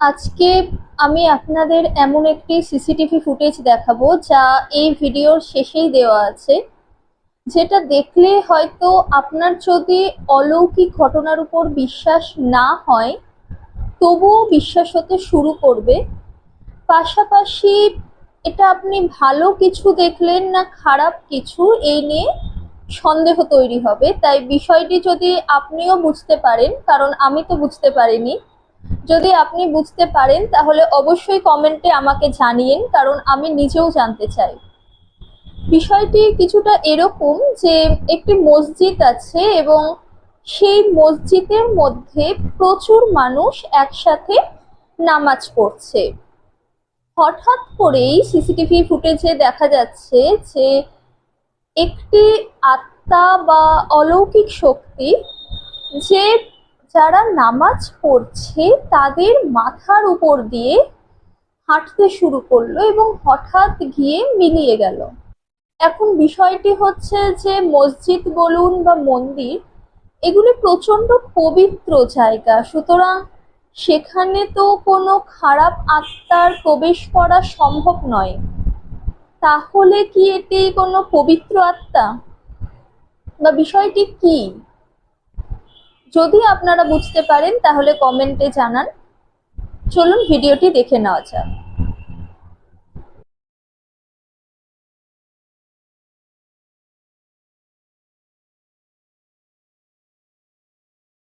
আজকে আমি আপনাদের এমন একটি সিসিটিভি ফুটেজ দেখাবো যা এই ভিডিওর শেষেই দেওয়া আছে, যেটা দেখলে হয়তো আপনার যদি অলৌকিক ঘটনার উপর বিশ্বাস না হয় তবুও বিশ্বাস হতে শুরু করবে। পাশাপাশি এটা আপনি ভালো কিছু দেখলেন না খারাপ কিছু, এই নিয়ে সন্দেহ তৈরি হবে। তাই বিষয়টি যদি আপনিও বুঝতে পারেন, কারণ আমি তো বুঝতে পারিনি, যদি আপনি বুঝতে পারেন তাহলে অবশ্যই কমেন্টে আমাকে জানিয়েন, কারণ আমি নিজেও জানতে চাই। বিষয়টি কিছুটা এরকম যে একটি মসজিদ আছে এবং সেই মসজিদের মধ্যে প্রচুর মানুষ একসাথে নামাজ পড়ছে। হঠাৎ করেই সিসিটিভি ফুটেজে দেখা যাচ্ছে যে একটি আত্মা বা অলৌকিক শক্তি, যে যারা নামাজ পড়ছে তাদের মাথার উপর দিয়ে হাঁটতে শুরু করলো এবং হঠাৎ গিয়ে মিলিয়ে গেল। এখন বিষয়টি হচ্ছে যে মসজিদ বলুন বা মন্দির, এগুলি প্রচন্ড পবিত্র জায়গা, সুতরাং সেখানে তো কোনো খারাপ আত্মার প্রবেশ করা সম্ভব নয়। তাহলে কি এটি কোনো পবিত্র আত্মা বা বিষয়টি কি? যদি আপনারা বুঝতে পারেন তাহলে কমেন্টে জানান। চলুন ভিডিওটি দেখে নেওয়া যাক।